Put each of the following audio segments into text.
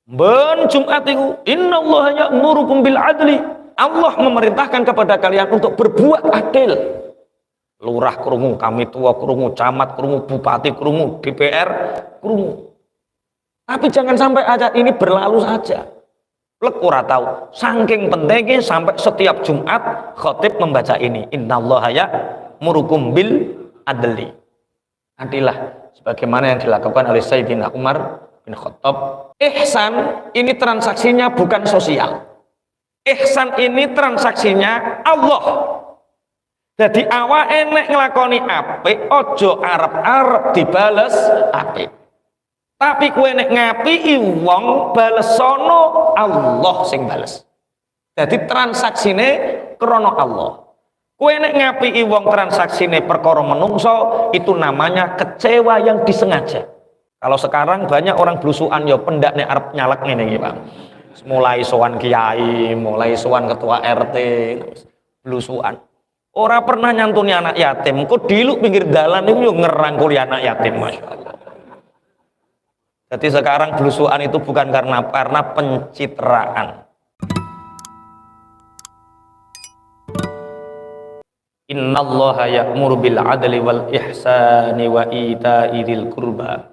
Ben Jumat itu innallaha ya'murukum bil adli. Allah memerintahkan kepada kalian untuk berbuat adil. Lurah krungu, kami tua krungu, camat krungu, bupati krungu, DPR krungu. Tapi jangan sampai aja ini berlalu saja. Lek ora tahu, saking pentingnya sampai setiap Jumat khatib membaca ini. Innallaha ya'murukum bil adli. Adilah sebagaimana yang dilakukan oleh Sayyidina Umar bin Khattab. Ihsan ini transaksinya bukan sosial. Ihsan ini transaksinya Allah. Jadi awake nek nglakoni apik ojo arep-arep dibales apik. Tapi kowe nek ngapiki wong bales sono Allah sing bales. Jadi transaksine krana Allah. Kowe nek ngapiki wong transaksine perkara menungso itu namanya kecewa yang disengaja. Kalau sekarang banyak orang blusukan ya pendak nek arep nyalek ngene iki, Pak. Mulai sowan kiai, mulai sowan ketua RT, blusukan. Ora pernah nyantuni anak yatim, kok diluk pinggir dalan itu yo ngerangkuli anak yatim, masyaallah. Jadi sekarang blusukan itu bukan karena pencitraan. Innallaha ya'muru bil adli wal ihsani wa ita'i dzil qurba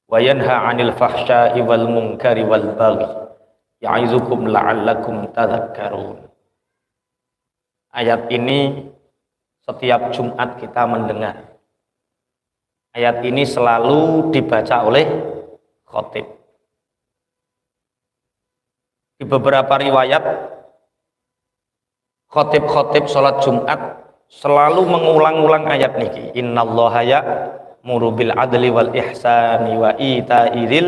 wa yanha 'anil fahsya'i wal munkari wal baghi ya'izukum la'allakum tadhakkarun. Ayat ini setiap Jumat kita mendengar. Ayat ini selalu dibaca oleh khatib. Di beberapa riwayat khatib-khatib salat Jumat selalu mengulang-ulang ayat niki. Innallaha ya'muru bil adli wal ihsani wa ita'i dzil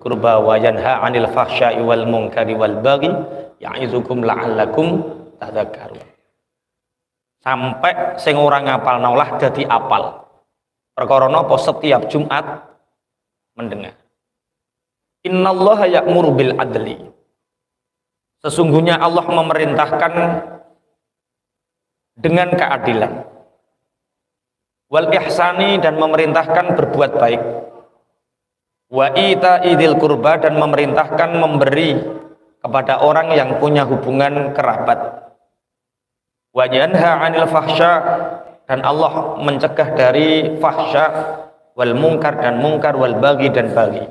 qurba wa yanha 'anil fahsya'i wal munkari wal baghi ya'izukum la'allakum tadhakkarun. Sampai sing ora ngapal naulah dadi apal. Perkara napa setiap Jumat mendengar. Innallaha ya'muru bil adli. Sesungguhnya Allah memerintahkan dengan keadilan. Wal ihsani dan memerintahkan berbuat baik. Wa ita'i dzil qurba dan memerintahkan memberi kepada orang yang punya hubungan kerabat. Wa yanha 'anil fahsya dan Allah mencegah dari fahsya wal munkar dan munkar wal baghi dan baghi.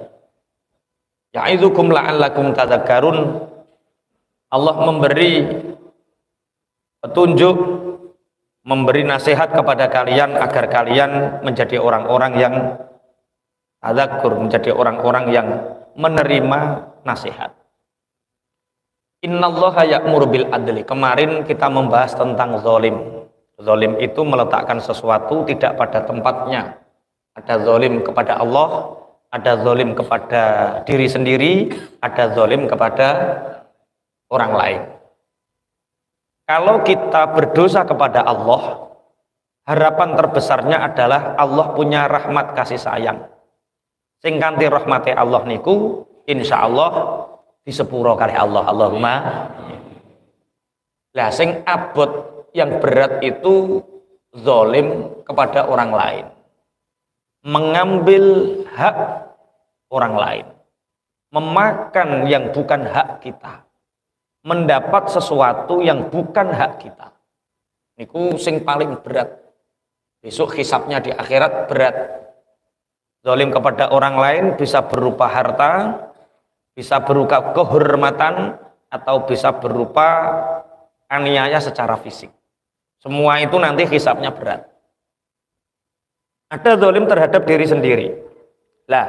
Ya'izukum la'allakum tadhakkarun. Allah memberi petunjuk, memberi nasihat kepada kalian agar kalian menjadi orang-orang yang tadzakur, menjadi orang-orang yang menerima nasihat. Innallaha ya'muru bil adli. Kemarin kita membahas tentang zalim. Zalim itu meletakkan sesuatu tidak pada tempatnya. Ada zalim kepada Allah, ada zalim kepada diri sendiri, ada zalim kepada orang lain. Kalau kita berdosa kepada Allah, harapan terbesarnya adalah Allah punya rahmat kasih sayang. Sing kanthi rahmate Allah niku insyaallah disepuro kali Allah. Allahumma. Lah sing abot yang berat itu zalim kepada orang lain. Mengambil hak orang lain. Memakan yang bukan hak kita. Mendapat sesuatu yang bukan hak kita. Niku sing paling berat. Besok hisabnya di akhirat berat. Zalim kepada orang lain bisa berupa harta, bisa berupa kehormatan, atau bisa berupa aniaya secara fisik. Semua itu nanti hisabnya berat. Ada zalim terhadap diri sendiri. Lah,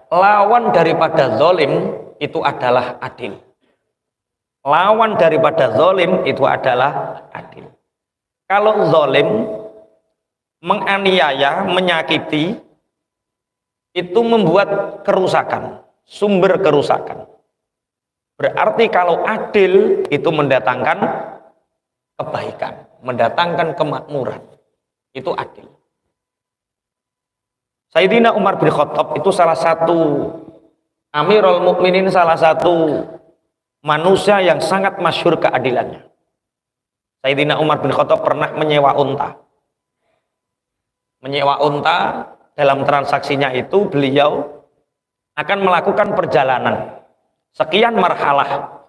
lawan daripada zalim itu adalah adil. Lawan daripada zalim itu adalah adil. Kalau zalim menganiaya, menyakiti, itu membuat kerusakan, sumber kerusakan. Berarti kalau adil itu mendatangkan kebaikan, mendatangkan kemakmuran. Itu adil. Sayyidina Umar bin Khattab itu salah satu Amirul Mukminin, salah satu manusia yang sangat masyhur keadilannya. Sayyidina Umar bin Khattab pernah menyewa unta. Menyewa unta, dalam transaksinya itu beliau akan melakukan perjalanan sekian marhalah.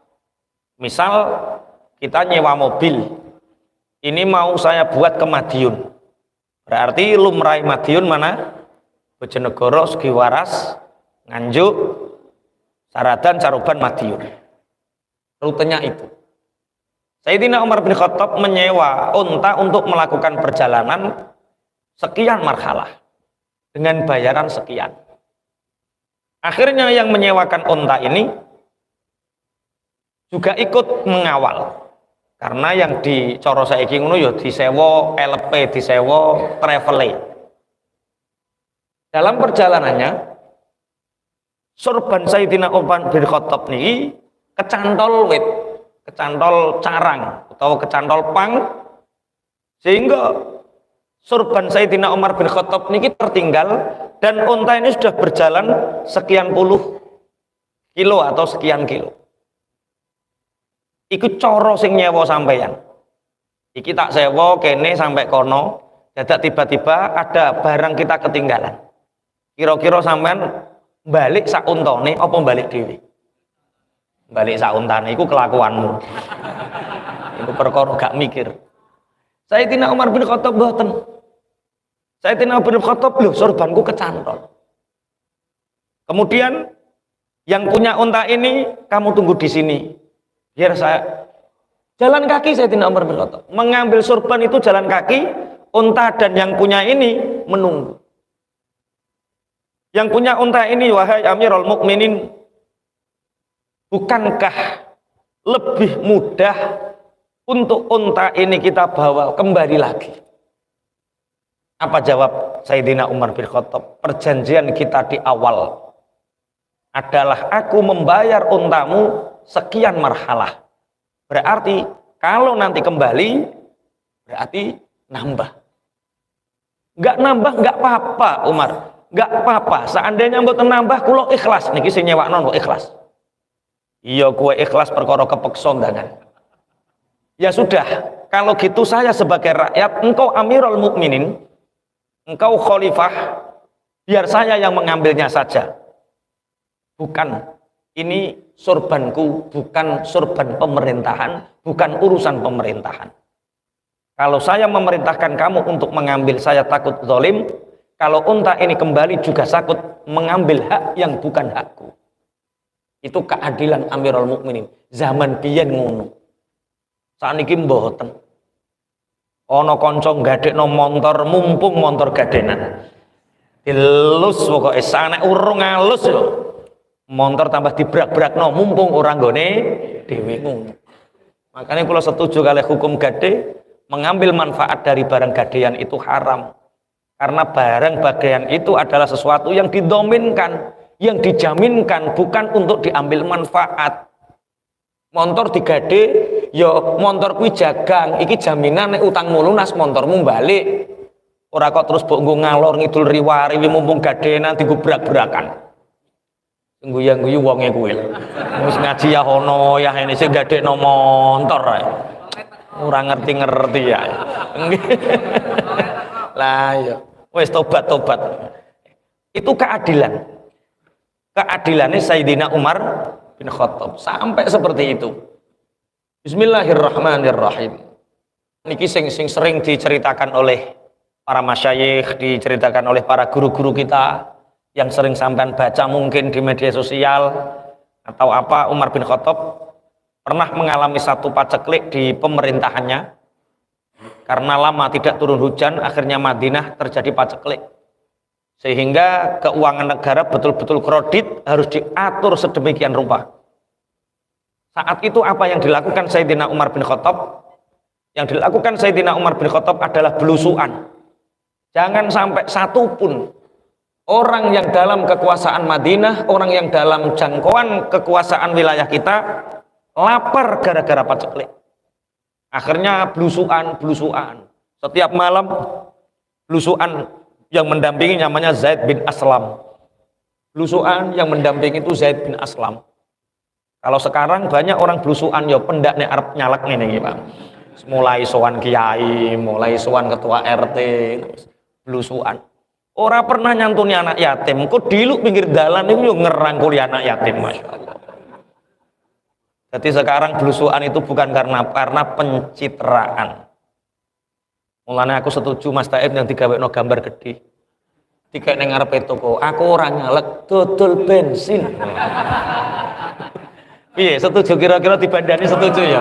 Misal kita nyewa mobil, ini mau saya buat ke Madiun, berarti lumrah Madiun mana? Bojonegoro, Sugiwaras, Nganjuk, Saradan, Caruban, Madiun. Rutenya itu. Sayyidina Umar bin Khattab menyewa unta untuk melakukan perjalanan sekian marhalah dengan bayaran sekian. Akhirnya yang menyewakan unta ini juga ikut mengawal, karena yang di coro saiki ngono ya disewa LP, disewa travelé. Dalam perjalanannya sorban Sayyidina Umar bin Khattab niki kecantol wit, kecantol carang atau kecantol pang, sehingga sorban Sayyidina Umar bin Khattab niki tertinggal dan unta ini sudah berjalan sekian puluh kilo atau sekian kilo. Iku coro sing nyewa sampeyan. Iki tak sewa kene sampai kono, dadak tiba-tiba ada barang kita ketinggalan. Kira-kira sampean balik sak untane apa balik dhewe? Balik sak untane iku kelakuanmu. Iku perkara gak mikir. Sayyidina Umar bin Khattab mboten. Sayyidina Umar bin Khattab lho sorbanku kecantol. Kemudian yang punya unta ini kamu tunggu di sini. Biar saya jalan kaki. Sayyidina Umar bin Khattab mengambil sorban itu jalan kaki, unta dan yang punya ini menunggu. Yang punya unta ini, wahai Amirul Mukminin, bukankah lebih mudah untuk unta ini kita bawa kembali lagi? Apa jawab Sayyidina Umar bin Khattab? Perjanjian kita di awal adalah aku membayar untamu sekian marhalah. Berarti kalau nanti kembali berarti nambah. Enggak nambah enggak apa-apa Umar. Enggak apa-apa. Seandainya mboten nambah kula ikhlas niki sing nyewakno kok ikhlas. Iya kowe ikhlas perkara kepeksa ndangan. Ya sudah, kalau gitu saya sebagai rakyat, engkau Amirul Mukminin, engkau khalifah, biar saya yang mengambilnya saja. Bukan, ini sorbanku, bukan sorban pemerintahan, bukan urusan pemerintahan. Kalau saya memerintahkan kamu untuk mengambil, saya takut zalim. Kalau unta ini kembali juga takut mengambil hak yang bukan hakku. Itu keadilan Amirul Mukminin. Zaman biyen ngono. Saniki mboten. Ana kanca gadekno montor, mumpung montor gadenan. Dilus pokoke sanek urung alus lho. Montor tambah dibrak-brakno mumpung ora nggone dhewe ngono. Makanya kula setuju kali hukum gade, mengambil manfaat dari barang gadean itu haram. Karena barang bagian itu adalah sesuatu yang didominkan, yang dijaminkan, bukan untuk diambil manfaat. Montor digade, yo montor kuwi jagang, iki jaminan nek utangmu lunas montormu balik. Ora kok terus mbok nggo ngalor ngidul riwari mumpung gadenan digubrak-brakan. Guyu-guyu wonge kuwi. Wis ngaji ya ono ya ini sing gadekno montor ae. Ora ngerti-ngerti ya. Lah ya, wis tobat-tobat. Itu keadilan. Keadilannya Sayyidina Umar bin Khattab sampai seperti itu. Bismillahirrahmanirrahim. Niki sing sering diceritakan oleh para masyayikh, diceritakan oleh para guru-guru kita yang sering sampean baca mungkin di media sosial atau apa. Umar bin Khattab pernah mengalami satu paceklik di pemerintahannya. Karena lama tidak turun hujan, akhirnya Madinah terjadi paceklik. Sehingga keuangan negara betul-betul kredit harus diatur sedemikian rupa. Saat itu apa yang dilakukan Sayyidina Umar bin Khattab? Yang dilakukan Sayyidina Umar bin Khattab adalah belusuan. Jangan sampai satu pun orang yang dalam kekuasaan Madinah, orang yang dalam jangkauan kekuasaan wilayah kita lapar gara-gara paceklik. Akhirnya belusuan. Setiap malam belusuan yang mendampingi namanya Zaid bin Aslam. Belusuan yang mendampingi itu Zaid bin Aslam. Kalau sekarang banyak orang belusuan ya pendak nek arep nyalek ngene iki, Pak. Mulai sowan kiai, mulai sowan ketua RT, belusuan. Ora pernah nyantuni anak yatim, kok diluk pinggir dalan niku yo ngerangkuli anak yatim, masyaallah. Jadi sekarang belusuan itu bukan karena pencitraan. Mulanya aku setuju Mas Taib yang digawekno gambar gede. Tiga ning ngarepe toko, aku ora nyalek dodol bensin. Iya, setuju kira-kira dibandani setuju ya.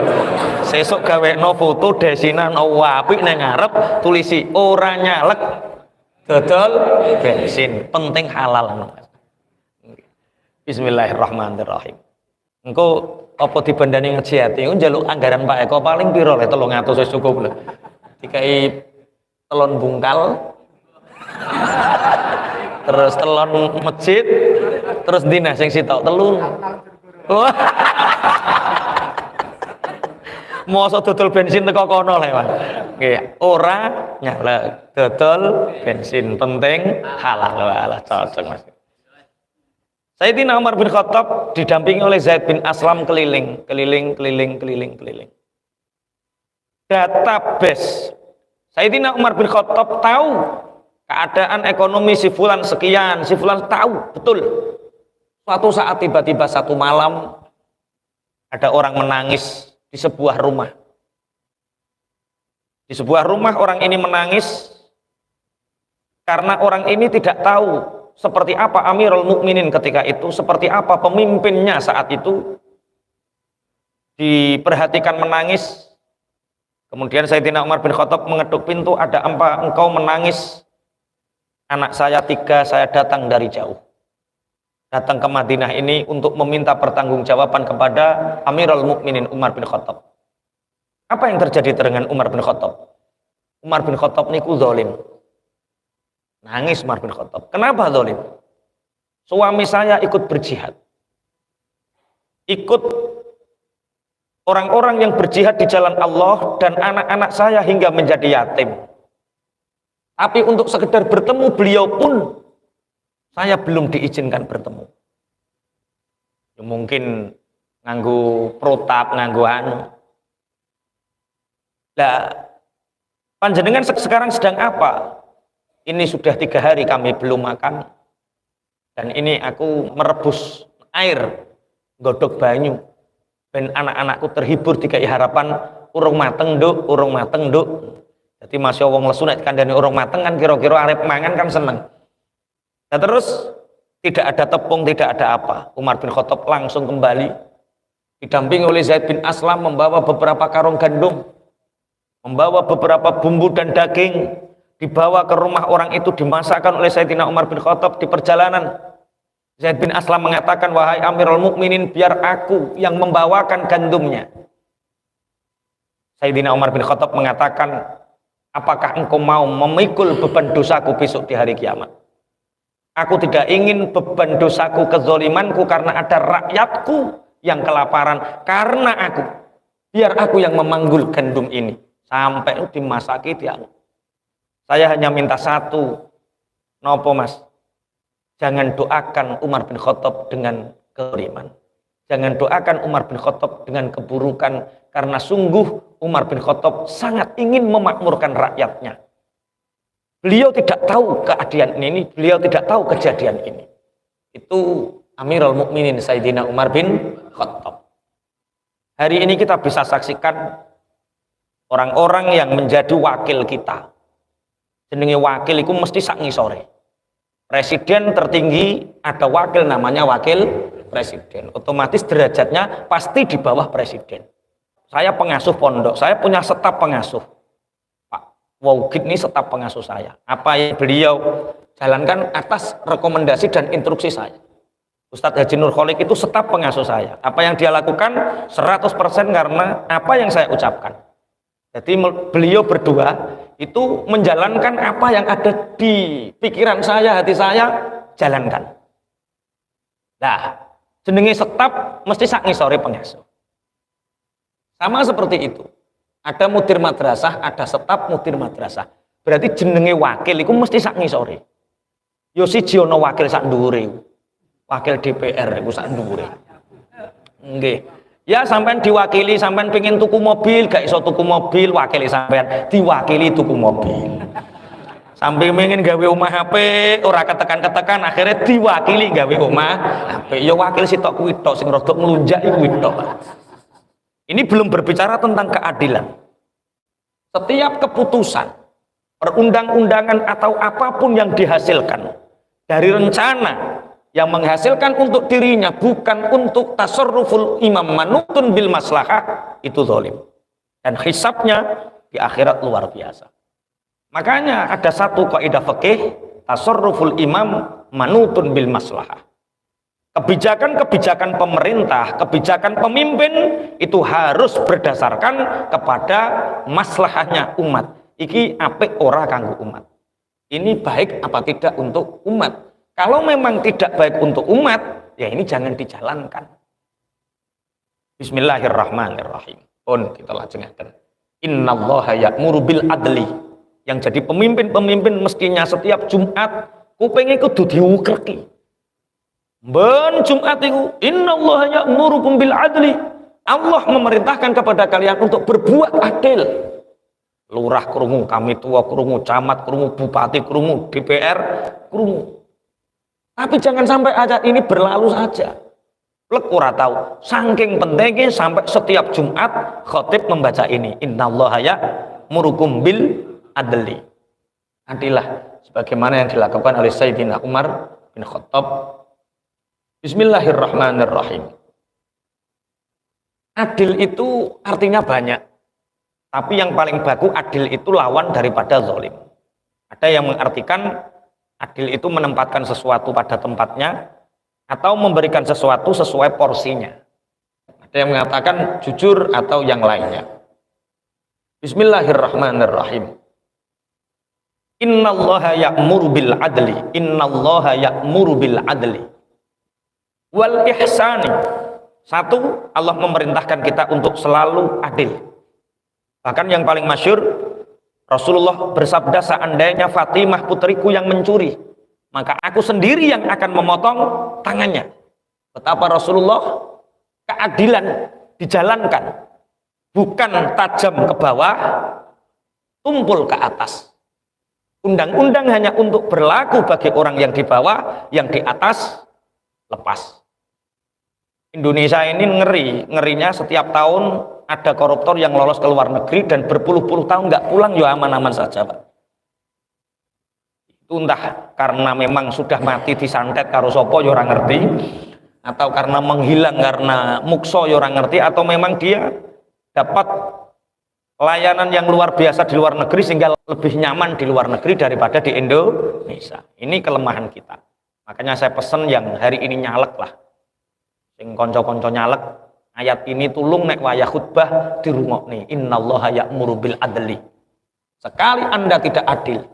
Sesuk gawekno foto desinan apik ning ngarep tulisi ora nyalek dodol bensin, penting halal. Bismillahirrahmanirrahim. Engko apa dibandani ngaji ati njaluk anggaran Pak Eko paling piro le 300 wis cukup lho. Dikai telon bungkal terus telon masjid terus dina sing sitok telur. Mosok dodol bensin teko kono le, Mas. Nggih, ora nyalek dodol bensin, penting halal. Walah cocok, Mas. Sayyidina Umar bin Khattab didampingi oleh Zaid bin Aslam keliling. Database Sayyidina Umar bin Khattab tahu keadaan ekonomi si fulan sekian, si fulan tahu betul. Suatu saat tiba-tiba satu malam ada orang menangis di sebuah rumah. Di sebuah rumah orang ini menangis karena orang ini tidak tahu seperti apa Amirul Mukminin ketika itu, seperti apa pemimpinnya saat itu. Diperhatikan menangis. Kemudian Sayyidina Umar bin Khattab mengetuk pintu, ada apa engkau menangis? Anak saya 3, saya datang dari jauh. Datang ke Madinah ini untuk meminta pertanggungjawaban kepada Amirul Mukminin Umar bin Khattab. Apa yang terjadi dengan Umar bin Khattab? Umar bin Khattab niku zalim. Nangis Umar bin Khattab. Kenapa zalim? Suami saya ikut berjihad. Ikut orang-orang yang berjihad di jalan Allah dan anak-anak saya hingga menjadi yatim. Tapi untuk sekedar bertemu beliau pun saya belum diizinkan bertemu. Ya, mungkin nganggo protap, nganggo anu. Lah, panjenengan sekarang sedang apa? Ini sudah 3 hari kami belum makan. Dan ini aku merebus air, godok banyu. Ben anak-anakku terhibur dikai harapan urung mateng nduk. Jadi masih wong lesu nek kandhane urung mateng kan kira-kira arep mangan kan seneng. Nah terus tidak ada tepung, tidak ada apa. Umar bin Khattab langsung kembali didampingi oleh Zaid bin Aslam membawa beberapa karung gandum, membawa beberapa bumbu dan daging, dibawa ke rumah orang itu, dimasakkan oleh Sayyidina Umar bin Khattab. Di perjalanan Zaid bin Aslam mengatakan, wahai Amirul Mukminin, biar aku yang membawakan gandumnya. Sayyidina Umar bin Khattab mengatakan, apakah engkau mau memikul beban dosaku besok di hari kiamat? Aku tidak ingin beban dosaku, kezolimanku karena ada rakyatku yang kelaparan karena aku. Biar aku yang memanggul gandum ini sampai dimasaki tiang. Saya hanya minta satu, nopo Mas? Jangan doakan Umar bin Khattab dengan kezaliman. Jangan doakan Umar bin Khattab dengan keburukan, karena sungguh Umar bin Khattab sangat ingin memakmurkan rakyatnya. Beliau tidak tahu keadaan ini, beliau tidak tahu kejadian ini. Itu Amirul Mukminin Sayyidina Umar bin Khattab. Hari ini kita bisa saksikan orang-orang yang menjadi wakil kita. Jenenge wakil itu mesti sak ngisore. Presiden tertinggi ada wakil namanya wakil presiden. Otomatis derajatnya pasti di bawah presiden. Saya pengasuh pondok, saya punya staf pengasuh. Pak Wawgid ini staf pengasuh saya. Apa yang beliau jalankan atas rekomendasi dan instruksi saya. Ustadz Haji Nur Kholik itu staf pengasuh saya. Apa yang dia lakukan 100% karena apa yang saya ucapkan. Jadi beliau berdua itu menjalankan apa yang ada di pikiran saya, hati saya, jalankan. Nah, jenenge staf mesti sak ngisore pengasuh. Sama seperti itu. Ada mudir madrasah, ada staf mudir madrasah. Berarti jenenge wakil itu mesti sak ngisore. Yo siji ana wakil sak dhuwure. Wakil DPR iku sak dhuwure. Nggih. Ya sampean diwakili, sampean pengen tuku mobil, gak iso tuku mobil, wakili sampean diwakili tuku mobil. Sampai pengen gawe omah HP, ora ketekan-ketekan, akhirnya diwakili gawe omah HP. Ya wakil sitok kuwi tok sing rada nglunjak iku tok. Ini belum berbicara tentang keadilan. Setiap keputusan, perundang-undangan atau apapun yang dihasilkan dari rencana yang menghasilkan untuk dirinya bukan untuk tasarruful imam manutun bil maslahah, itu zalim. Dan hisabnya di akhirat luar biasa. Makanya ada satu kaidah fikih, tasarruful imam manutun bil maslahah. Kebijakan-kebijakan pemerintah, kebijakan pemimpin itu harus berdasarkan kepada maslahahnya umat. Iki apik ora kanggo umat. Ini baik apa tidak untuk umat. Kalau memang tidak baik untuk umat, ya ini jangan dijalankan. Bismillahirrahmanirrahim. Pun kita lajengaken. Innallaha ya'muru bil adli. Yang jadi pemimpin-pemimpin mestinya setiap Jumat kuping kudu diukreki. Ben Jumat itu innallaha ya'murukum bil adli. Allah memerintahkan kepada kalian untuk berbuat adil. Lurah krungu, kami tua krungu, camat krungu, bupati krungu, DPR krungu. Tapi jangan sampai aja ini berlalu saja. Lek ora tahu. Saking pentingnya sampai setiap Jumat khotib membaca ini. Innallaha ya'murukum bil adli. Adilah sebagaimana yang dilakukan oleh Sayyidina Umar bin Khattab. Bismillahirrahmanirrahim. Adil itu artinya banyak. Tapi yang paling bagus adil itu lawan daripada zalim. Ada yang mengartikan adil itu menempatkan sesuatu pada tempatnya atau memberikan sesuatu sesuai porsinya. Ada yang mengatakan jujur atau yang lainnya. Bismillahirrahmanirrahim. Innallaha ya'muru bil adli. Innallaha ya'muru bil adli wal ihsani. Satu, Allah memerintahkan kita untuk selalu adil. Bahkan yang paling masyhur, Rasulullah bersabda, seandainya Fatimah putriku yang mencuri, maka aku sendiri yang akan memotong tangannya. Betapa Rasulullah keadilan dijalankan, bukan tajam ke bawah, tumpul ke atas. Undang-undang hanya untuk berlaku bagi orang yang di bawah, yang di atas lepas. Indonesia ini ngerinya setiap tahun ada koruptor yang lolos ke luar negeri dan berpuluh-puluh tahun nggak pulang, ya aman-aman saja, Pak. Itu entah karena memang sudah mati disantet karo sopo ya orang ngerti, atau karena menghilang karena mukso ya orang ngerti, atau memang dia dapat layanan yang luar biasa di luar negeri sehingga lebih nyaman di luar negeri daripada di Indonesia. Ini kelemahan kita. Makanya saya pesan yang hari ini nyalek lah. Sing konco-konco nyalek, ayat ini tulung nek wayah khutbah dirungokne. Innallaha ya'muru bil adli. Sekali Anda tidak adil,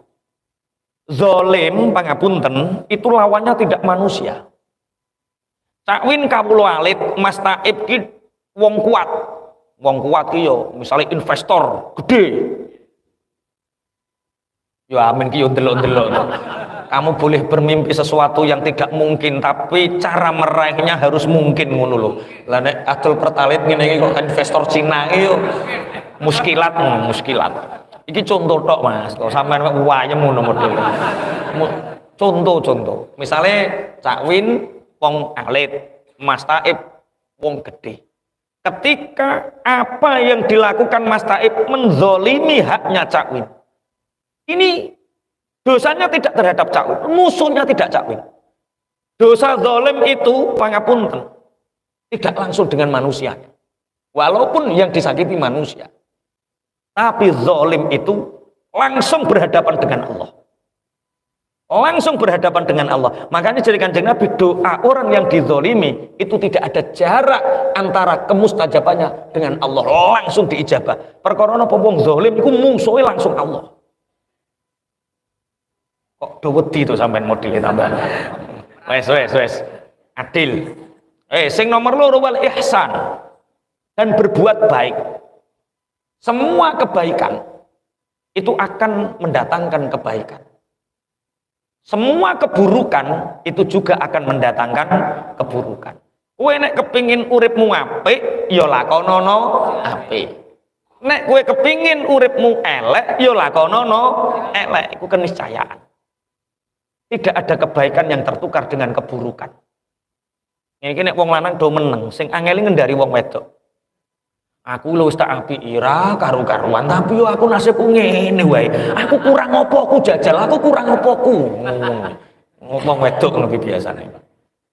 zalim, pangapunten, itu lawannya tidak manusia. Cakwin kawula alit, Mas Taib ki wong kuat. Wong kuat ki yo misalnya investor gede. Yo amin ki yo delok-delok. Kamu boleh bermimpi sesuatu yang tidak mungkin, tapi cara meraihnya harus mungkin ngono lho. Lah nek adol pertalit ngene iki kok investor Cina iki yo muskilat. Iki contoh tok Mas, kok sampean wayem ngono model. Contoh. Misale Cak Win wong alit, Mas Taib wong gede. Ketika apa yang dilakukan Mas Taib menzolimi haknya Cak Win, ini dosanya tidak terhadap Cak Win, musuhnya tidak Cak Win. Dosa zalim itu pangapunten tidak langsung dengan manusia, walaupun yang disakiti manusia, tapi zalim itu langsung berhadapan dengan Allah. Langsung berhadapan dengan Allah. Makanya jadi Kanjeng Nabi, doa orang yang dizolimi itu tidak ada jarak antara kemustajabannya dengan Allah, langsung diijabah. Perkara napa wong zalim iku mungsuhe langsung Allah. Kok dowedi itu sampean modele tambah. Wes. Adil. Sing nomor loro wal ihsan, dan berbuat baik. Semua kebaikan itu akan mendatangkan kebaikan. Semua keburukan itu juga akan mendatangkan keburukan. Kowe nek kepingin uripmu apik, ya lakonono apik. Nek kowe kepingin uripmu elek, ya lakonono elek. Iku keniscayaan. Tidak ada kebaikan yang tertukar dengan keburukan. Ini nek wong lanang do meneng, sing angeli ngendari wong wedok. Aku lho wis tak apiki ra karu-karuan, tapi yo aku nasibku ngene wae. Aku kurang apa aku jajal, aku kurang apa aku. Ngomong wedok ngono ki biasane.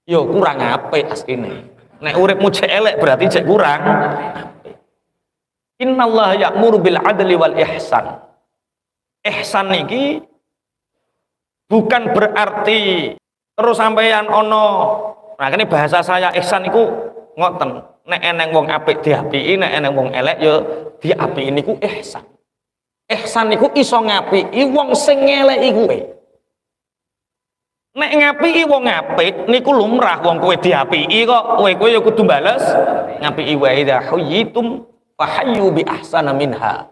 Yo kurang apik asline. Nek uripmu cek elek berarti cek kurang apik. Innallaha ya'muru bil adli wal ihsan. Ihsan niki bukan berarti terus sampeyan ono. Nah, ini bahasa saya ihsan iku ngoten. Nek eneng wong apik diapiki, nek eneng wong elek ya diapiki niku ihsan. Ihsan niku iso ngapiki wong sing ngeleki kuwe. Nek ngapiki wong apik niku lumrah, wong kowe diapiki kok kowe ya kudu bales ngapiki wae. Idza huyyitum fahayyu bi ahsana minha.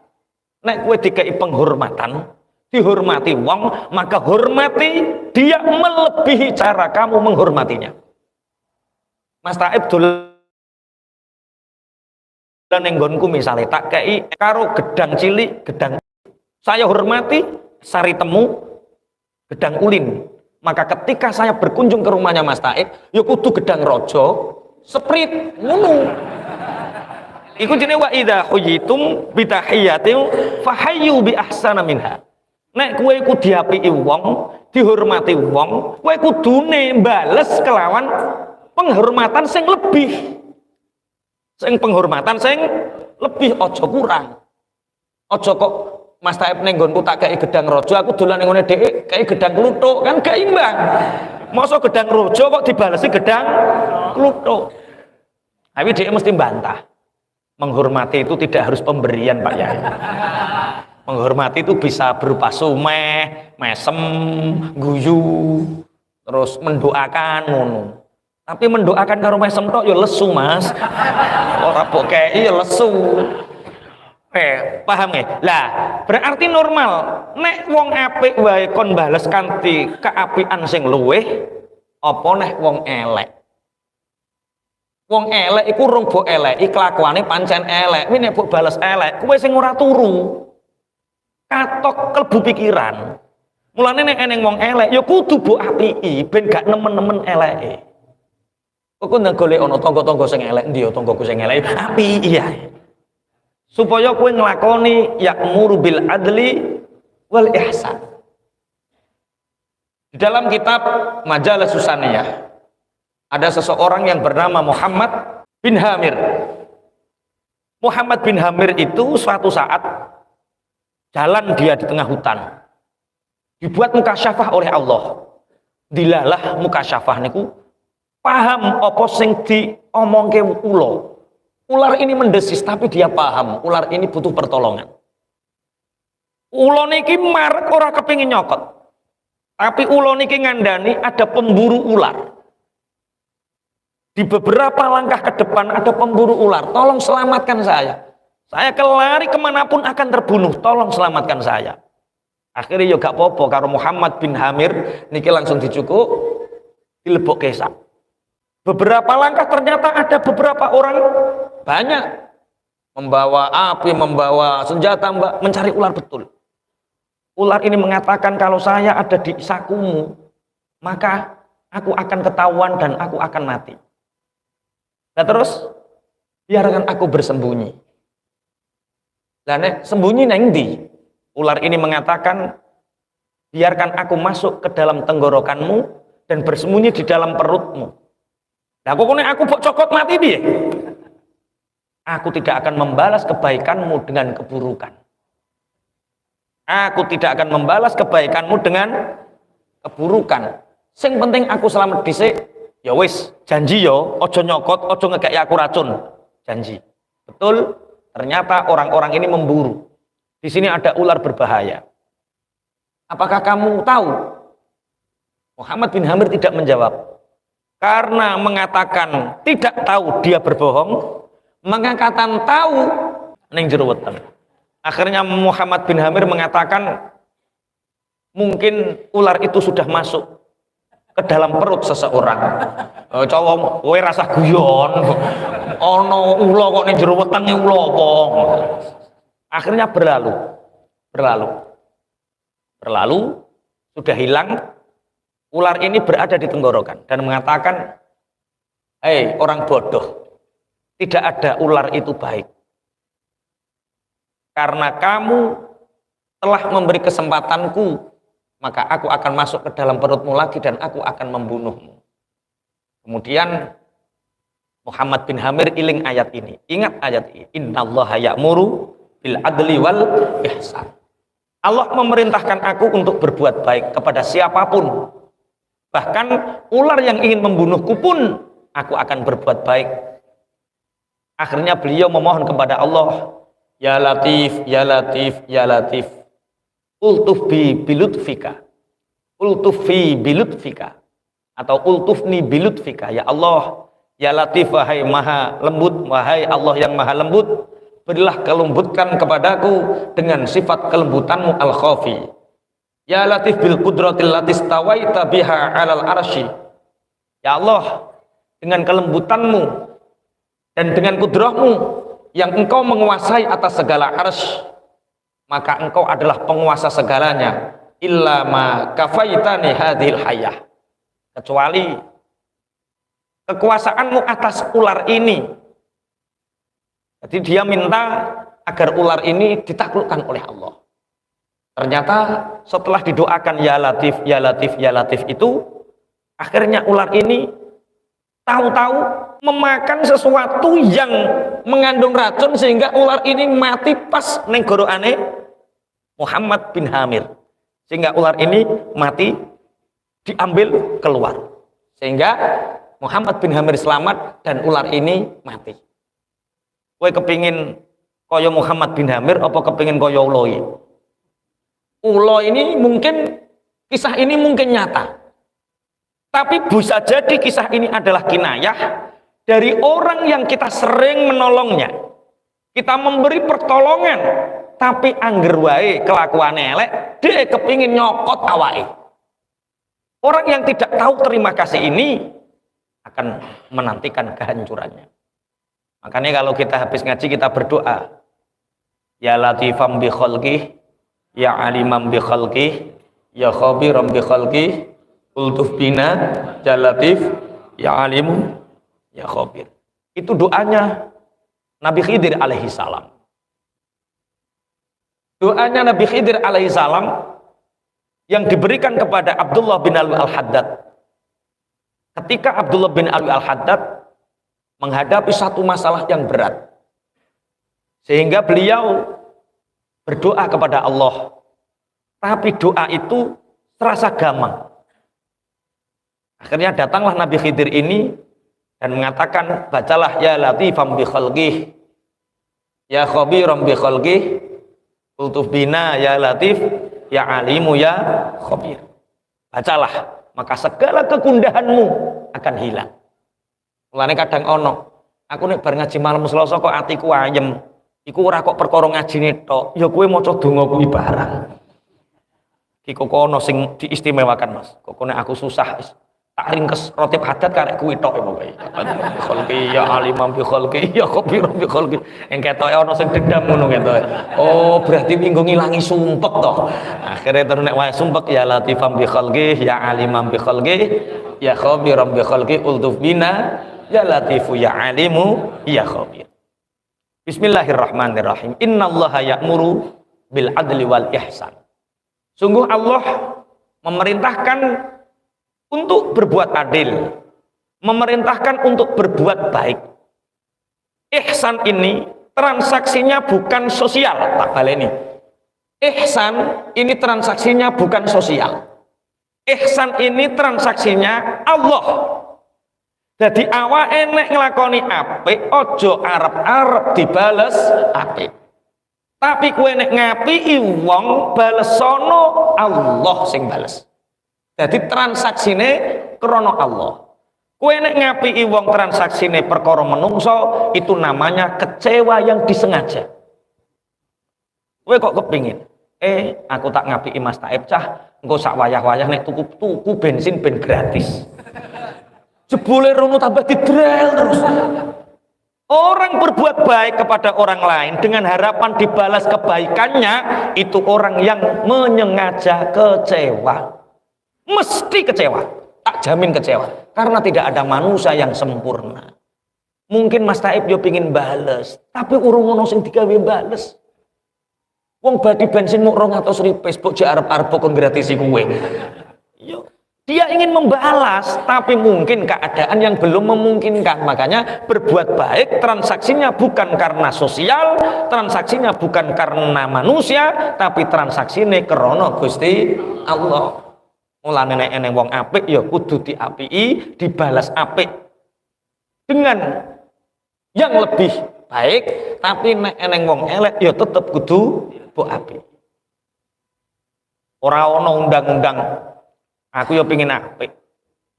Nek kowe dikai penghormatan, dihormati wong, maka hormati dia melebihi cara kamu menghormatinya. Mas Taib dolan ning nggonku misale tak kei karo gedang cilik, gedang saya hormati sari temu gedang ulin. Maka ketika saya berkunjung ke rumahnya Mas Taib, ya kudu gedang rojo, seprit ngono. Iku jenenge wa idza huyitum bi tahiyatin fahayyu bi ahsana minha. Nek kowe iku diapiki wong, dihormati wong, kowe kudune bales kelawan penghormatan sing lebih. Sing penghormatan sing lebih, ojo kurang. Ojo kok Mas Taib ning nggonku tak kei gedang rojo, aku dolan ning ngene dhek kei gedang kluthuk, kan gak imbang. Masa gedang rojo kok dibalesi gedang kluthuk. Tapi dhek mesti bantah. Menghormati itu tidak harus pemberian, Pak Yai. Menghormati itu bisa berupa sumeh, mesem, guyu, terus mendoakan ngono. Tapi mendoakan karo mesem tok ya lesu, Mas. Ora mbok kei ya lesu. Paham nggih? Lah, berarti normal nek wong apik wae kon bales kanthi keapian sing luweh apa nek wong elek. Wong elek iku rung mbok eleki kelakuane pancen elek. Kuwi nek mbok bales elek, kowe sing ora turu. Katok klebu pikiran. Mulane nek eneng wong elek ya kudu mbok apiki ben gak nemen-nemen eleke. Kok ndang golek ana tangga-tangga sing elek, ndi ya tanggaku sing elek, apiki ya. Supaya kowe nglakoni ya'muru bil adli wal ihsan. Di dalam kitab Majalah Susaniyah ada seseorang yang bernama Muhammad bin Hamir. Muhammad bin Hamir itu suatu saat jalan dia di tengah hutan. Dibuat mukasyafah oleh Allah. Dilalah mukasyafah niku paham apa sing diomongke ula. Ular ini mendesis tapi dia paham ular ini butuh pertolongan. Ulo niki marek ora kepengin nyokot. Tapi ulo niki ngandani ada pemburu ular. Di beberapa langkah ke depan ada pemburu ular. Tolong selamatkan saya. Saya kelari kemanapun akan terbunuh. Tolong selamatkan saya. Akhirnya ya gak apa-apa karo Muhammad bin Hamir niki langsung dicukuk dilebok kesak. Beberapa langkah ternyata ada beberapa orang banyak membawa api, membawa senjata, mencari ular betul. Ular ini mengatakan kalau saya ada di sakumu, maka aku akan ketahuan dan aku akan mati. Nah terus, biarkan aku bersembunyi. Lah nek sembunyi nang ndi? Ular ini mengatakan, biarkan aku masuk ke dalam tenggorokanmu dan bersembunyi di dalam perutmu. Nah, pokoknya aku mbok cokot mati piye? Aku tidak akan membalas kebaikanmu dengan keburukan. Aku tidak akan membalas kebaikanmu dengan keburukan. Sing penting aku selamat dhisik. Ya wis, janji yo, ojo nyokot, ojo ngekeki aku racun. Janji. Betul, ternyata orang-orang ini memburu. Di sini ada ular berbahaya. Apakah kamu tahu? Muhammad bin Hamir tidak menjawab. Karena mengatakan tidak tahu dia berbohong, mengatakan tahu ning jero weten. Akhirnya Muhammad bin Hamir mengatakan mungkin ular itu sudah masuk ke dalam perut seseorang. Cowok kowe rasa guyon. Ono ula kok ning jero wetenge ula apa? Akhirnya berlalu sudah hilang. Ular ini berada di tenggorokan dan mengatakan, "Hei orang bodoh, tidak ada ular itu baik. karena kamu telah memberi kesempatanku, maka aku akan masuk ke dalam perutmu lagi dan aku akan membunuhmu. Kemudian Muhammad bin Hamir iling ayat ini. Ingat ayat ini. Innallaha ya'muru bil adli wal ihsan. Allah memerintahkan aku untuk berbuat baik kepada siapapun. Bahkan ular yang ingin membunuhku pun aku akan berbuat baik. Akhirnya beliau memohon kepada Allah, ya Latif, ya Latif, ya Latif, ultuf bi bilutfika, ultuf fi bilutfika, atau ultufni bilutfika. Ya Allah, ya Latif, wahai maha lembut, wahai Allah yang maha lembut, berilah kelembutkan kepadaku dengan sifat kelembutanmu al-khafi. Ya Latif bil qudratil latis tawaita biha alal arsy. Ya Allah, dengan kelembutanmu dan dengan kudrahmu yang engkau menguasai atas segala arsy, maka engkau adalah penguasa segalanya. Illa ma kafaitani hadhil hayah, kecuali kekuasaanmu atas ular ini. Jadi dia minta agar ular ini ditaklukkan oleh Allah. Ternyata setelah didoakan ya Latif, ya Latif, ya Latif itu, akhirnya ular ini tahu-tahu memakan sesuatu yang mengandung racun sehingga ular ini mati pas neng goroane Muhammad bin Hamir. Sehingga ular ini mati, diambil keluar. Sehingga Muhammad bin Hamir selamat dan ular ini mati. Kowe kepingin kaya Muhammad bin Hamir apa kepingin kaya uloi? Ulo ini mungkin, kisah ini mungkin nyata, tapi bisa jadi kisah ini adalah kinayah dari orang yang kita sering menolongnya, kita memberi pertolongan, tapi angger wae kelakuan elek, dia kepingin nyokot awake. Orang yang tidak tahu terima kasih ini akan menantikan kehancurannya. Makanya kalau kita habis ngaji kita berdoa, ya Latifam bi khalqih, ya alimam bi khalqih, ya khabiram bi khalqih, ultuf bina, ya Latif, ya alimu, ya khabir. Itu doanya Nabi Khidir alaihi salam. Doanya Nabi Khidir alaihi salam yang diberikan kepada Abdullah bin Alwi al-Haddad. Ketika Abdullah bin Alwi al-Haddad menghadapi satu masalah yang berat, sehingga beliau berdoa kepada Allah, tapi doa itu terasa gamang. Akhirnya datanglah Nabi Khidir ini dan mengatakan, bacalah ya Latifam bi khalqih, ya khabiram bi khalqih, ultuf bina ya Latif, ya alimu ya khabir. Bacalah, maka segala kegundahanmu akan hilang. Mulane kadang ono, aku nek bar ngaji malam Selasa kok atiku ayem. Iku ora kok perkara ngajine tok, ya kowe maca donga kuwi barang. Iki kok ono sing diistimewakan, Mas. Kok nek aku susah tak ringkes roti padat karek kuwi tok pokoke. Khalqi ya alimam bi khalqi ya khabirum bi khalqi. Ing ketoke ono sing dendam ngono ketoke. Oh, berarti minggu ngilangi sumpek toh. Akhire terus nek wae sumpek ya Latifam bi khalqi ya alimam bi khalqi ya khabirum bi khalqi ultuf bina ya Latifu ya alimu ya khabir. Bismillahirrahmanirrahim. Innallaha ya'muru bil adli wal ihsan. Sungguh Allah memerintahkan untuk berbuat adil, memerintahkan untuk berbuat baik. Ihsan ini transaksinya bukan sosial, tak baleni. Ihsan ini transaksinya bukan sosial. Ihsan ini transaksinya Allah. Jadi awake nek nglakoni apik aja arep-arep dibales apik. Tapi kowe nek ngapiki wong balesono Allah sing bales. Jadi transaksine krana Allah. Kowe nek ngapiki wong transaksine perkara menungso itu namanya kecewa yang disengaja. Kowe kok kepingin aku tak ngapiki Mas Taib cah, engko sak wayah-wayah nek tuku bensin ben gratis. Jebule rono tambah didrel terus. Orang berbuat baik kepada orang lain dengan harapan dibalas kebaikannya, itu orang yang menyengaja kecewa. Mesti kecewa, tak jamin kecewa. Karena tidak ada manusia yang sempurna. Mungkin Mas Taib yo pingin bales, tapi urung ono sing digawe bales. Wong badi bensin muk 200.000 Facebook jek arep-arep kok gratisi kowe. Yo, dia ingin membalas, tapi mungkin keadaan yang belum memungkinkan. Makanya berbuat baik transaksinya bukan karena sosial, transaksinya bukan karena manusia, tapi transaksinya karena Gusti Allah. Mulane nek eneng wong apik ya kudu diapiki, dibalas apik dengan yang lebih baik, tapi nek eneng wong elek ya tetep kudu mbok apik. Ora ana undang-undang aku ya pengen apik.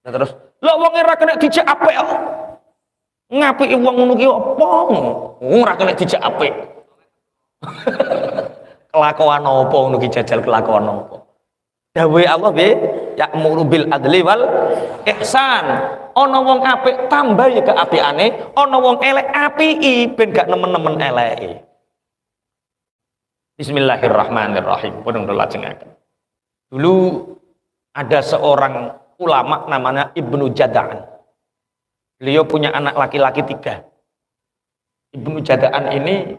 Nah, terus, lho wong ora kena dijak apik kok. Ngapiki wong ngono ki apa? Ora kena dijak apik. Kelakuan apa ngono ki jajal kelakuan apa? Dawuh Allah be, ya'muru bil adli wal ihsan. Ana wong apik tambahi keapikane, ana wong elek apiki ben gak nemen-nemen eleke. Bismillahirrahmanirrahim. Pun lajengaken. Dulu ada seorang ulama namanya Ibnu Jada'an. Beliau punya anak laki-laki 3. Ibnu Jada'an ini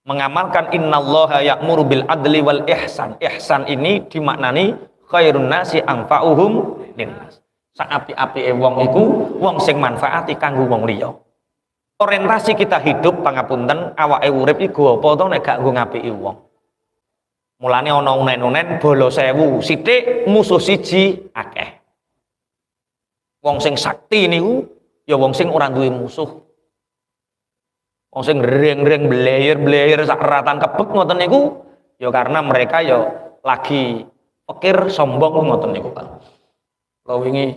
mengamalkan innallaha ya'muru bil adli wal ihsan. Ihsan ini dimaknani khairun nasi anfa'uhum linnas. Saapi-apike wong iku wong sing manfaati kanggo wong liya. Orientasi kita hidup pangapunten awake urip iku apa to nek gak nggo ngapiki wong. Mulane ana unen-unen bolo 1000 sithik musuh siji akeh. Wong sing sakti niku ya wong sing ora duwe musuh. Wong sing reng-reng bleyer-bleyer sak ratan kebek ngoten niku ya karena mereka ya lagi pikir sombong ngoten niku Pak. Lha wingi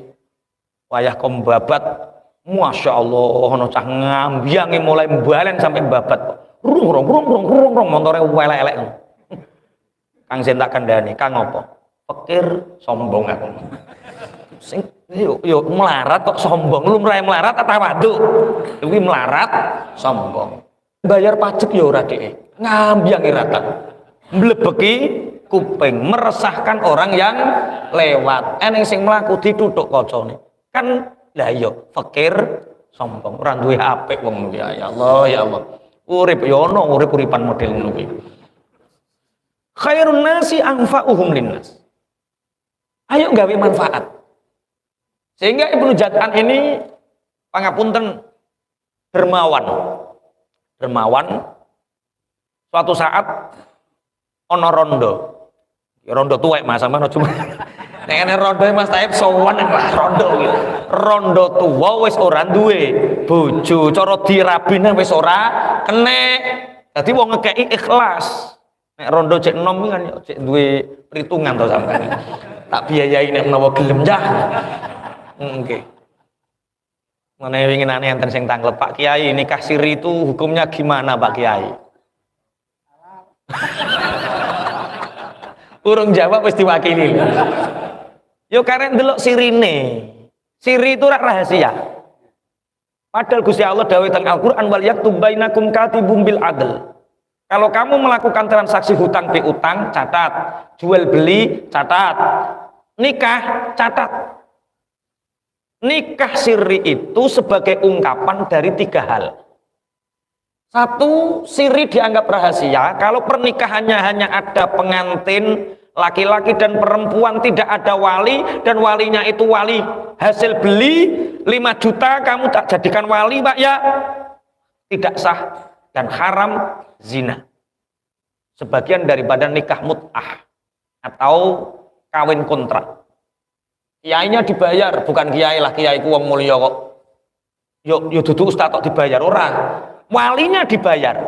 wayah kombabat Masya Allah ana cah ngambiange mulai mbalen sampai babat kok. Rung montore elek-elek. Kang sen tak kandhani, Kang apa? Pikir sombong aku. Sing yo melarat kok sombong. Lu melarat atau waduk? Kuwi melarat sombong. Bayar pajak yo ora dhek. Ngambiange rata. Mlebeki kuping, meresahkan orang yang lewat. Eneng sing mlaku dituthuk kacane. Kan lah iya fakir sombong. Ora duwe apik wong ngono ya Allah ya Allah. Urip yo ono urip-uripan model ngono kuwi. Khairun nasi anfa'uhum linnas. Ayo gawe manfaat. Sehingga Ibnu Jad'an ini pangapunten dermawan. Suatu saat ono rondo. Ya rondo tuwek Mas sampean cuma nek ana rondo Mas Taib sowan Pak rondo iki. Rondo tuwa wis ora duwe bojo, cara dirabine wis ora kenek. Dadi wong ngekeki ikhlas. Nek rondo cek enom kan cek duwe perhitungan to sampean. Tak biayai nek menawa gelem jah. Nggih. Meneh winginane enten sing tanglet Pak Kiai, nikah siri itu hukumnya gimana Pak Kiai? Urung jawab wis diwakili. Yo karek ndelok sirine. Siri itu rahasia. Padahal Gusti Allah dawuh teng Al-Qur'an wal yaktub bainakum katibum bil adl. Kalau kamu melakukan transaksi hutang piutang, catat. Jual beli, catat. Nikah, catat. Nikah siri itu sebagai ungkapan dari 3 hal. 1, siri dianggap rahasia. Kalau pernikahannya hanya ada pengantin, laki-laki dan perempuan, tidak ada wali, dan walinya itu wali hasil beli 5 juta, kamu tak jadikan wali Pak ya, tidak sah dan haram zina. Sebagian daripada nikah mut'ah atau kawin kontrak. Kiainya dibayar, bukan kiai lah, kiai ku wong mulya kok. Yo dudu ustaz kok dibayar ora. Walinya dibayar.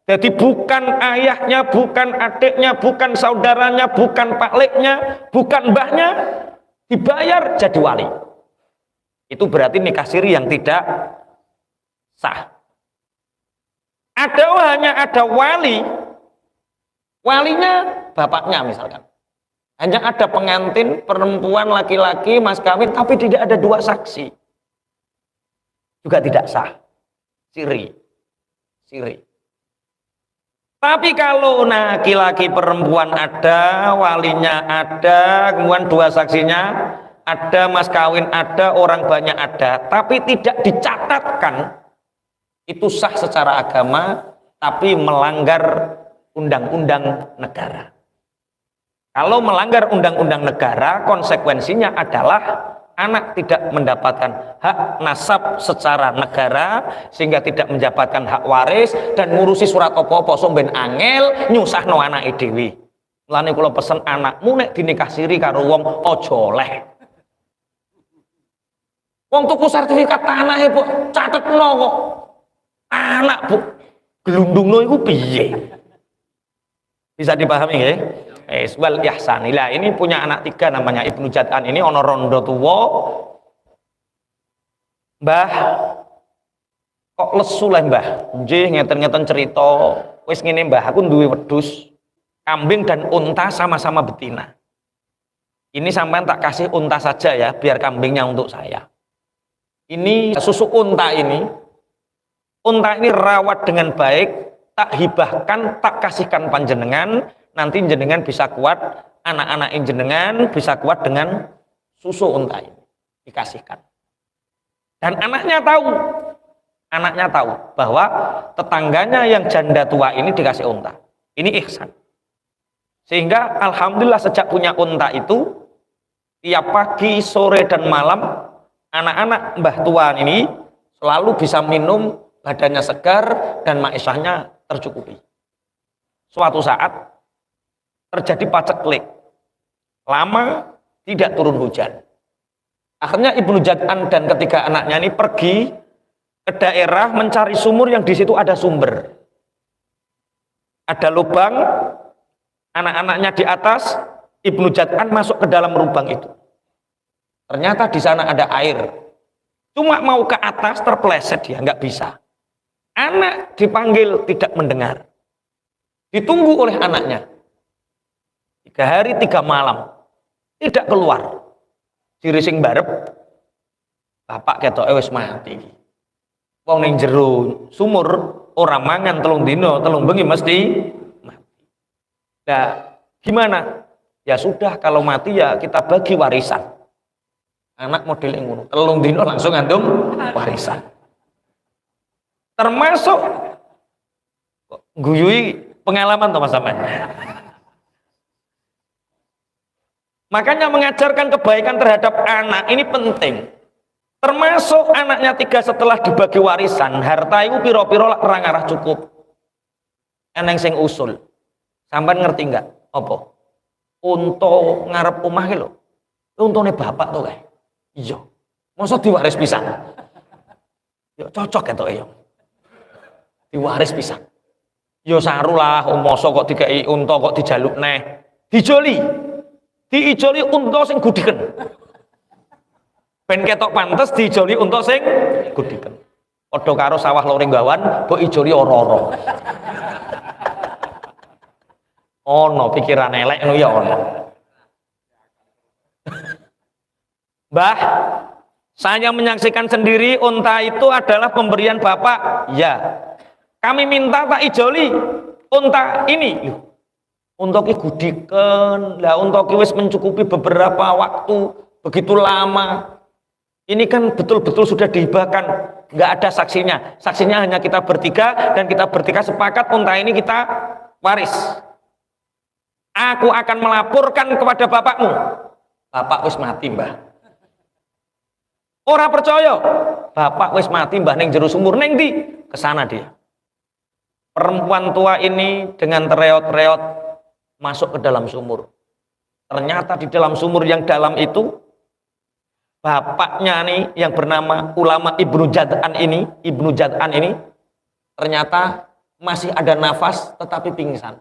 Jadi bukan ayahnya, bukan adiknya, bukan saudaranya, bukan pakliknya, bukan mbahnya, dibayar jadi wali. Itu berarti nikah siri yang tidak sah. Hanya ada wali, walinya bapaknya misalkan. Hanya ada pengantin, perempuan, laki-laki, mas kawin, tapi tidak ada 2 saksi. Juga tidak sah. Siri. Tapi kalau laki-laki perempuan ada, walinya ada, kemudian 2 saksinya ada, mas kawin ada, orang banyak ada, tapi tidak dicatatkan, itu sah secara agama, tapi melanggar undang-undang negara. Kalau melanggar undang-undang negara, konsekuensinya adalah anak tidak mendapatkan hak nasab secara negara, sehingga tidak mendapatkan hak waris, dan ngurusi surat apa-apa somben angel nyusahno anake dhewe. Mulane kula pesen anakmu nek dinikah siri karo wong aja oleh. Wong tuku sertifikat tanah Bu, catetno kok. Anak Bu, gelundungno iku piye? Bisa dipahami nggih? Wal ihsan. Lah ini punya anak 3 namanya Ibnu Jad'an, ini ono rondo tuwa. Mbah, kok lesu lah Mbah? Nggih, ngeten-ngeten cerita. Wis ngene Mbah, aku duwe wedhus, kambing dan unta sama-sama betina. Ini sampean tak kasih unta saja ya, biar kambingnya untuk saya. Ini susu unta ini rawat dengan baik, tak hibahkan, tak kasihkan panjenengan. Nanti jenengan bisa kuat, anak-anak jenengan bisa kuat dengan susu unta ini dikasihkan. Dan anaknya tahu bahwa tetangganya yang janda tua ini dikasih unta. Ini ihsan. Sehingga alhamdulillah sejak punya unta itu, tiap pagi, sore dan malam anak-anak mbah tua ini selalu bisa minum, badannya segar dan ma'isyahnya tercukupi. Suatu saat terjadi paceklik, lama tidak turun hujan. Akhirnya Ibnu Jad'an dan ketiga anaknya ini pergi ke daerah mencari sumur yang di situ ada sumber, ada lubang. Anak-anaknya di atas, Ibnu Jad'an masuk ke dalam lubang itu. Ternyata di sana ada air. Cuma mau ke atas terpeleset dia, nggak bisa. Anak dipanggil tidak mendengar. Ditunggu oleh anaknya. 3 hari 3 malam tidak keluar. Ciri sing barep, bapak ketoke wis mati. Wong ning jero sumur ora mangan 3 dina, 3 bengi mesti mati. Nah, gimana? Ya sudah, kalau mati ya kita bagi warisan. Anak model yang ngono, 3 dina langsung ngantung warisan. Termasuk guyui pengalaman to Mas sampean. Makanya mengajarkan kebaikan terhadap anak ini penting. Termasuk anaknya 3 setelah dibagi warisan, harta itu piro-piro lah orang arah cukup. Eneng sing usul. Sampai ngerti enggak? Apa? Untuk ngarep omah iki lho. Untune bapak to kae. Iya. Masa diwaris pisan? Ya cocok ketoke ya. Diwaris pisan. Ya saru lah, masa kok dikai unta kok dijaluk neh. Dijoli. Diijoli unta sing gudiken. Ben ketok pantes diijoli unta sing gudiken. Padha karo sawah loring gawan, mbok ijoli ora-ora. Ono pikiran elek ngono ya ono. Mbah, saya menyaksikan sendiri unta itu adalah pemberian Bapak. Ya. Kami minta tak ijoli unta ini. Untuk gudikan, lah untuk wis mencukupi beberapa waktu, begitu lama. Ini kan betul-betul sudah dihibahkan, nggak ada saksinya. Saksinya hanya kita bertiga, dan kita bertiga sepakat unta ini kita waris. Aku akan melaporkan kepada bapakmu. Bapak wis mati Mbah. Ora percaya, bapak wis mati Mbah ning jero sumur, ning ndi? Kesana dia. Perempuan tua ini dengan tereot-reot masuk ke dalam sumur. Ternyata di dalam sumur yang dalam itu bapaknya nih yang bernama ulama Ibnu Jad'an ini ternyata masih ada nafas tetapi pingsan.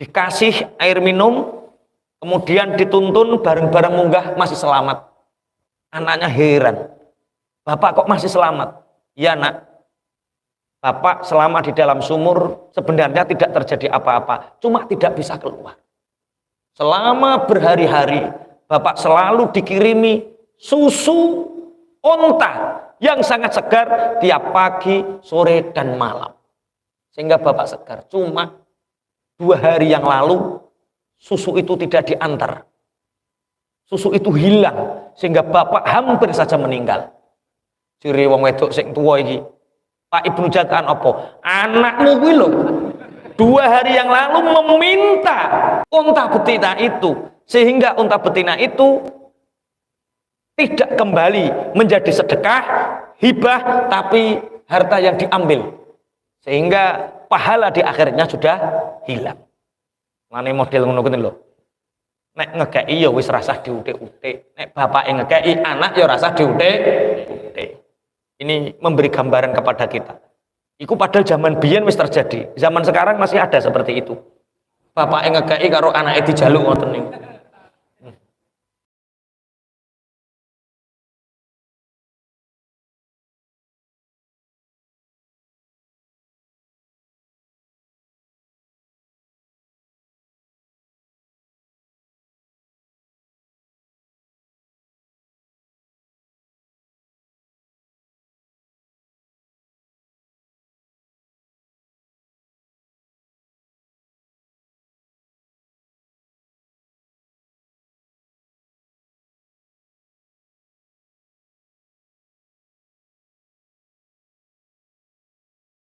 Dikasih air minum, kemudian dituntun bareng-bareng munggah masih selamat. Anaknya heran. Bapak kok masih selamat? Ya nak. Bapak selama di dalam sumur sebenarnya tidak terjadi apa-apa, cuma tidak bisa keluar. Selama berhari-hari Bapak selalu dikirimi susu unta yang sangat segar tiap pagi, sore dan malam. Sehingga Bapak segar. Cuma 2 hari yang lalu susu itu tidak diantar. Susu itu hilang sehingga Bapak hampir saja meninggal. Ciri wong wedok sing tuwa iki, Pak Ibnu Jad'an apa? Anakmu kuwi lho. 2 hari yang lalu meminta unta betina itu, sehingga unta betina itu tidak kembali menjadi sedekah, hibah, tapi harta yang diambil, sehingga pahala di akhirnya sudah hilang. Mane model ngono kuwi lho. Nek ngekei ya wis rasah diutik-utik, nek bapake ngekei anak ya rasah diutik-utik. Ini memberi gambaran kepada kita. Iku padahal zaman biyen wis terjadi. Zaman sekarang masih ada seperti itu. Bapake ngekei karo anake dijaluk ngoten niku.